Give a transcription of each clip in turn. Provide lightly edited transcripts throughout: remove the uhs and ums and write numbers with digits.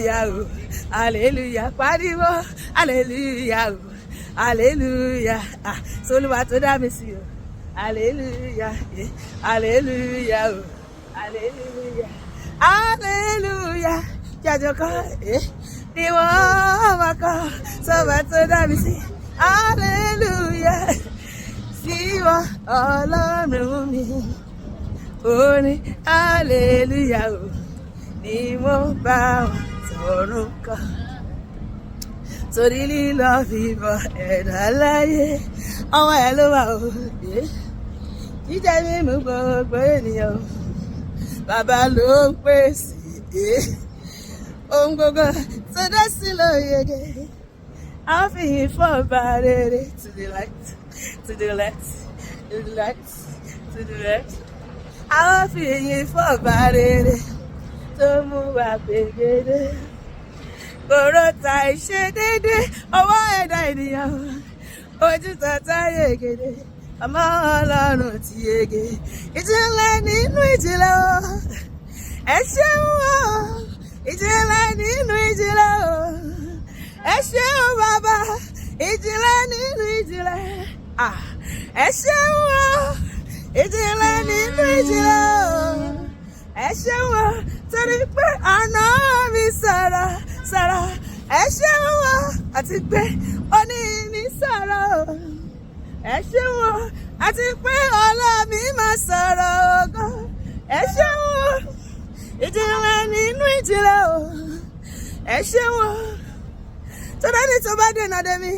hallelujah, oh, hallelujah, pariwo, hallelujah, oh, hallelujah, ah, Olúwa tó dá mi sí o, hallelujah, hallelujah, oh, hallelujah, hallelujah, jájọ kọ́, ni wọ́n máa kọ́, sọ́ba tó dá mi sí, hallelujah, sí wọ́n Ọlọ́run mi, orin hallelujah, oh, ni mo bá wọn sọ̀rọ̀ kan. Torí lílọ fìbọn ẹ̀dá láyé ọwọ́ ẹ̀ ló wà ó. Jíjẹ mímu gbogbo ènìyàn bàbá ló ń pèsè. Ohun gbogbo tó dá sí ló yege. A fi yìn fún ọba rere to the light, to the left, to the light, to the left. A fi yìn fún ọba rere tó mú wa pègede. Kòrótà ìṣedédé ọwọ́ ẹ̀dá ènìyàn ojú tata yegede ọmọ Ọlọ́run ti yege ìjìnlẹ̀ nínú ìjìnlẹ̀ o ẹ ṣeun o ìjìnlẹ̀ nínú ìjìnlẹ̀ o ẹ ṣeun bàbá ìjìnlẹ̀ nínú ìjìnlẹ̀ ẹ ṣeun o ìjìnlẹ̀ nínú ìjìnlẹ̀ o ẹ ṣeun o torí pé àná mi sọ̀rọ̀ ẹ ṣeun o àti pé òní mi sọ̀rọ̀ ẹ ṣeun o àti pé ọlá mi máa sọ̀rọ̀ ògo ẹ ṣeun o ìjìnlẹ̀ nínú ìjìnlẹ̀ o ẹ ṣeun o tó dání tó bá dènà dé mi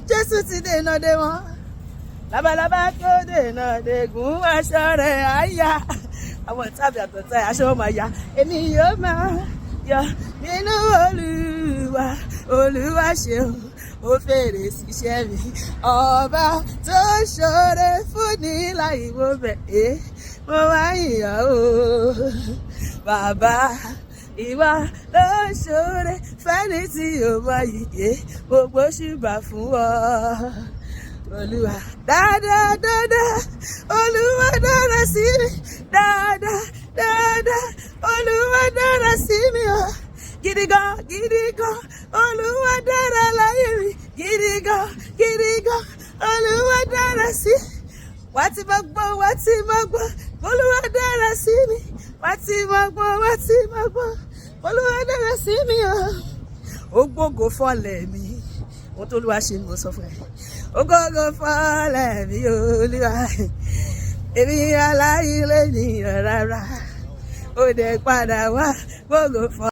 Jésù ti dènà dé wọn labalábá tó dènà dé gùn aṣọ rẹ̀ àyà àwọn tàbí àtọ̀tà aṣọ wọn máa ya èmi yóò máa yọ nínú Olúwa ṣeun ó fèrè síṣẹ́ mi ọba tó ṣoore fún ní láìwo bẹ̀ mo wá yìnyín o bàbá ìwà ló ṣoore fẹ́ni tí ò mọ yìí gbogbo ṣùgbà fún ọ. Olúwa dáadáa Olúwa dára sí mi dáadáa Olúwa dára sí mi o gidi gan Olúwa dára láyé mi gidi gan Olúwa dára sí wá tí mo gbọ́ Olúwa dára sí mi wá tí mo gbọ́ Olúwa dára sí mi o ó gbógo fọ́lẹ̀ mi ohun tó Olúwa ṣe ni mo sọ fún ẹ ó gbógo fọ́lẹ̀ mi Olúwa èmi aláìlé nìyàn rárá ó dẹ̀ padà wá gbógo fọ́lẹ̀.